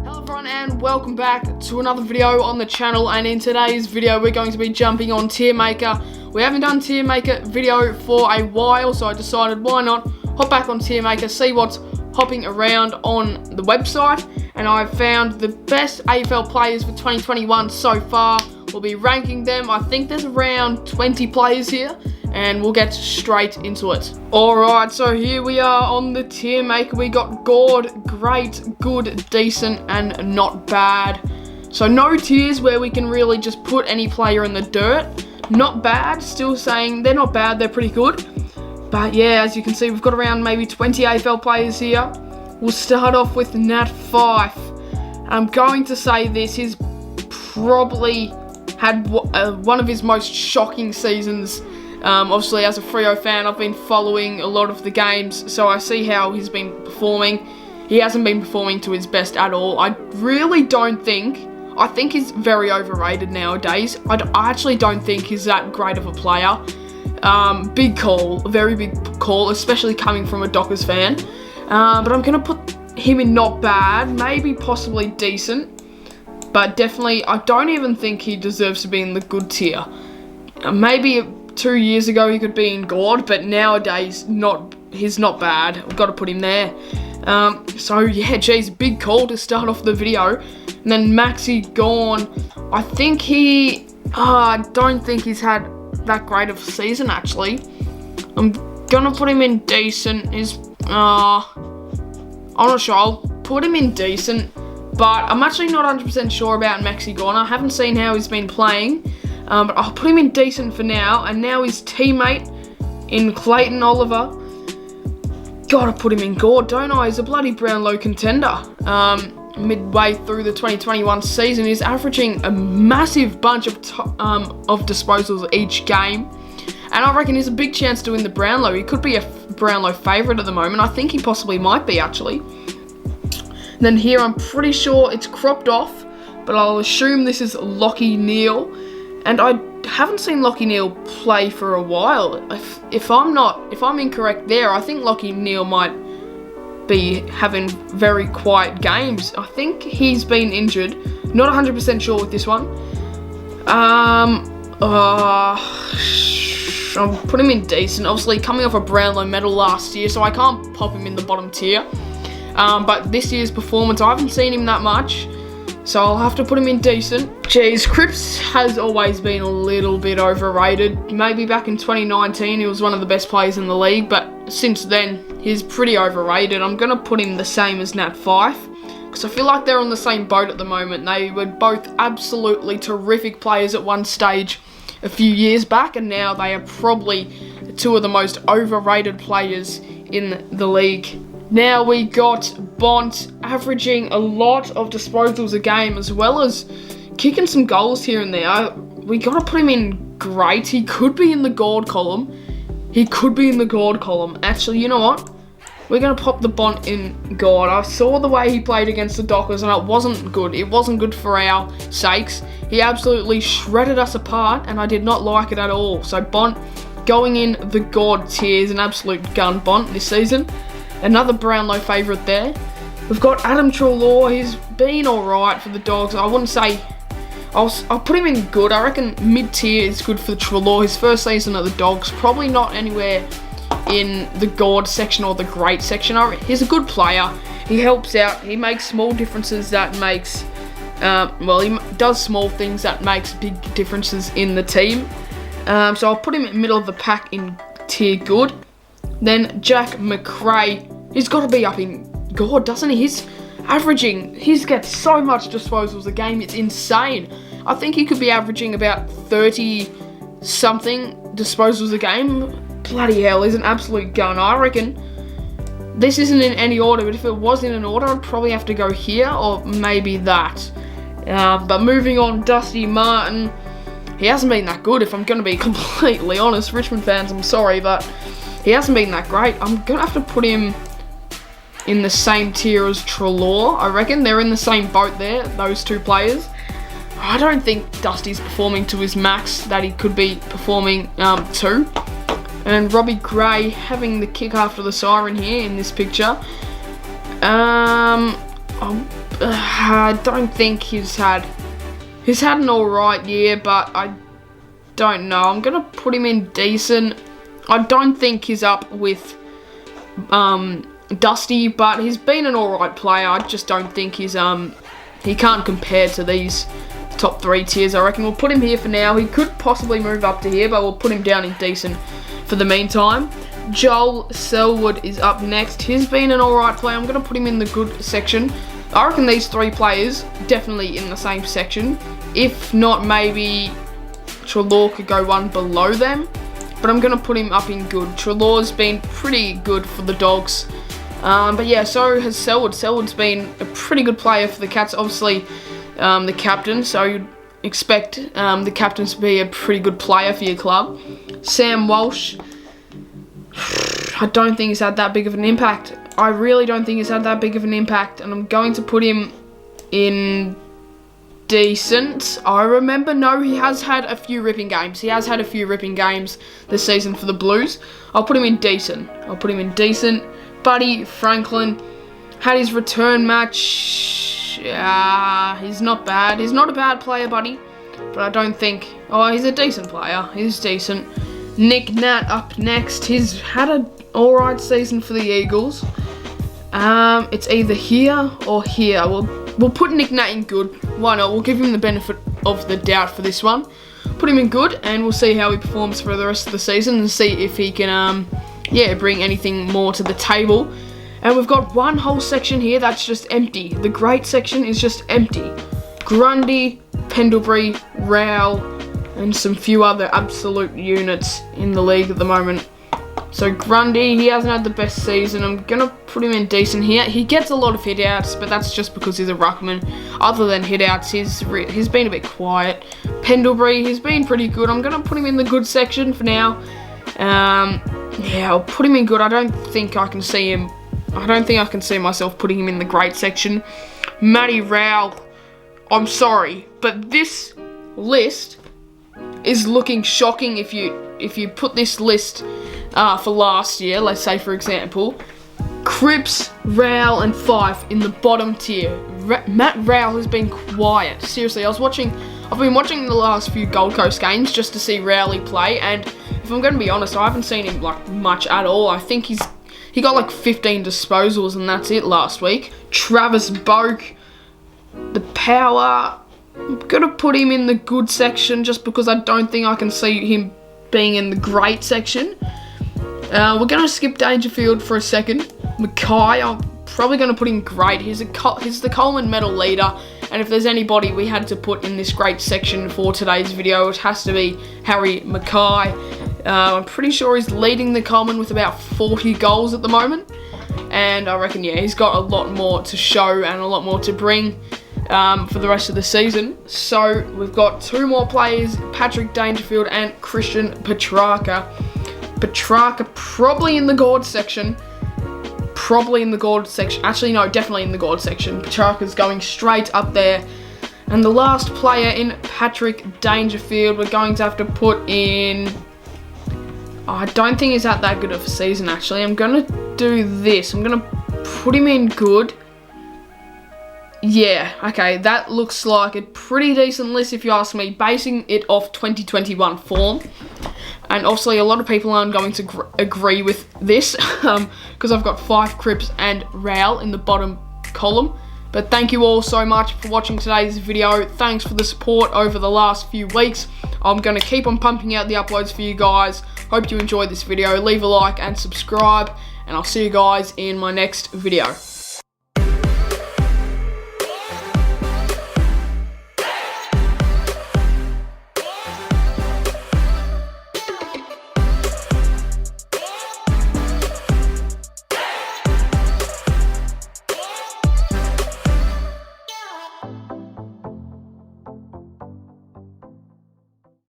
Hello everyone and welcome back to another video on the channel, and in today's video we're going to be jumping on TierMaker. We haven't done TierMaker video for a while, so I decided why not hop back on TierMaker, see what's hopping around on the website, and I've found the best AFL players for 2021 so far. We'll be ranking them. I think there's around 20 players here, and we'll get straight into it. Alright, so here we are on the TierMaker. We got good, great, good, decent, and not bad. So no tiers where we can really just put any player in the dirt. Not bad, still saying they're not bad, they're pretty good. But yeah, as you can see, we've got around maybe 20 AFL players here. We'll start off with Nat Fife. I'm going to say this, he's probably had one of his most shocking seasons. Obviously, as a Freo fan, I've been following a lot of the games, so I see how he's been performing. He hasn't been performing to his best at all. I think he's very overrated nowadays. I actually don't think he's that great of a player. Big call, very big call, especially coming from a Dockers fan. But I'm going to put him in not bad, maybe possibly decent. But definitely, I don't even think he deserves to be in the good tier. Maybe 2 years ago he could be in God, but nowadays he's not bad. I've got to put him there. So yeah, geez, big call to start off the video. And then Maxi Gawn, I think I don't think he's had that great of a season actually. I'm gonna put him in decent. I'm not sure, I'll put him in decent, but I'm actually not 100% sure about Maxi Gawn. I haven't seen how he's been playing. But I'll put him in decent for now, and now his teammate in Clayton Oliver. Gotta put him in God, don't I? He's a bloody Brownlow contender. Midway through the 2021 season, he's averaging a massive bunch of disposals each game, and I reckon he's a big chance to win the Brownlow. He could be a Brownlow favourite at the moment. I think he possibly might be actually. And then here, I'm pretty sure it's cropped off, but I'll assume this is Lachie Neale. And I haven't seen Lachie Neale play for a while. If I'm incorrect there, I think Lachie Neale might be having very quiet games. I think he's been injured. Not 100% sure with this one. I'll put him in decent. Obviously, coming off a Brownlow medal last year, so I can't pop him in the bottom tier. But this year's performance, I haven't seen him that much, so I'll have to put him in decent. Jeez, Cripps has always been a little bit overrated. Maybe back in 2019 he was one of the best players in the league, but since then he's pretty overrated. I'm going to put him the same as Nat Fife, because I feel like they're on the same boat at the moment. They were both absolutely terrific players at one stage a few years back, and now they are probably two of the most overrated players in the league. Now we got Bont averaging a lot of disposals a game, as well as kicking some goals here and there. We got to put him in great. He could be in the gold column. Actually, you know what? We're going to pop the Bont in God. I saw the way he played against the Dockers, and it wasn't good. It wasn't good for our sakes. He absolutely shredded us apart, and I did not like it at all. So Bont going in the God tier is an absolute gun, Bont, this season. Another Brownlow favourite there. We've got Adam Treloar. He's been alright for the Dogs. I wouldn't say... I'll put him in good. I reckon mid-tier is good for the Treloar. His first season at the Dogs. Probably not anywhere in the God section or the Great section. He's a good player. He helps out. He makes small differences that makes... he does small things that makes big differences in the team. So I'll put him in the middle of the pack in tier good. Then Jack McRae, he's got to be up in God, doesn't he? He's gets so much disposals a game, it's insane. I think he could be averaging about 30-something disposals a game. Bloody hell, he's an absolute gun. I reckon this isn't in any order, but if it was in an order, I'd probably have to go here or maybe that. But moving on, Dusty Martin, he hasn't been that good, if I'm going to be completely honest. Richmond fans, I'm sorry, but he hasn't been that great. I'm going to have to put him in the same tier as Treloar. I reckon they're in the same boat there, those two players. I don't think Dusty's performing to his max that he could be performing to. And Robbie Gray having the kick after the siren here in this picture. I'll I don't think he's had an alright year, but I don't know. I'm going to put him in decent. I don't think he's up with Dusty, but he's been an alright player. I just don't think he's he can't compare to these top 3 tiers. I reckon we'll put him here for now. He could possibly move up to here, but we'll put him down in decent for the meantime. Joel Selwood is up next. He's been an alright player. I'm going to put him in the good section. I reckon these 3 players definitely in the same section. If not, maybe Treloar could go one below them. But I'm going to put him up in good. Treloar's been pretty good for the Dogs. But yeah, so has Selwood. Selwood's been a pretty good player for the Cats. Obviously, the captain. So you'd expect the captain to be a pretty good player for your club. Sam Walsh. I don't think he's had that big of an impact. I really don't think he's had that big of an impact. And I'm going to put him in decent. I remember, no, he has had a few ripping games. He has had a few ripping games this season for the Blues. I'll put him in decent. Buddy Franklin had his return match. He's not bad. He's not a bad player, Buddy. But I don't think... Oh, he's a decent player. He's decent. Nick Nat up next. He's had an alright season for the Eagles. It's either here or here. We'll put Nick Nat in good. Why not? We'll give him the benefit of the doubt for this one. Put him in good, and we'll see how he performs for the rest of the season and see if he can, bring anything more to the table. And we've got one whole section here that's just empty. The great section is just empty. Grundy, Pendlebury, Rowell, and some few other absolute units in the league at the moment. So Grundy, he hasn't had the best season. I'm going to put him in decent here. He gets a lot of hit-outs, but that's just because he's a ruckman. Other than hit-outs, he's been a bit quiet. Pendlebury, he's been pretty good. I'm going to put him in the good section for now. I'll put him in good. I don't think I can see myself putting him in the great section. Matty Rowell, I'm sorry, but this list is looking shocking if you put this list for last year. Let's say, for example, Cripps, Rowell, and Fife in the bottom tier. Matt Rowell has been quiet. Seriously, I've been watching the last few Gold Coast games just to see Rowley play, and if I'm going to be honest, I haven't seen him like much at all. I think he got like 15 disposals and that's it last week. Travis Boak, the power, I'm going to put him in the good section just because I don't think I can see him being in the great section. We're going to skip Dangerfield for a second. Mackay, I'm probably going to put in great. He's the Coleman Medal leader, and if there's anybody we had to put in this great section for today's video, it has to be Harry Mackay. I'm pretty sure he's leading the Coleman with about 40 goals at the moment, and I reckon, he's got a lot more to show and a lot more to bring for the rest of the season. So we've got 2 more players, Patrick Dangerfield and Christian Petrarca. Petrarca probably in the gourd section. Actually, no, definitely in the gourd section. Petrarca's going straight up there. And the last player in Patrick Dangerfield, we're going to have to put in... I don't think he's had that good of a season, actually. I'm going to do this. I'm going to put him in good. Yeah, okay, that looks like a pretty decent list if you ask me, basing it off 2021 form. And obviously a lot of people aren't going to agree with this because I've got Fife, Cripps and Rowell in the bottom column. But thank you all so much for watching today's video. Thanks for the support over the last few weeks. I'm going to keep on pumping out the uploads for you guys. Hope you enjoyed this video. Leave a like and subscribe, and I'll see you guys in my next video.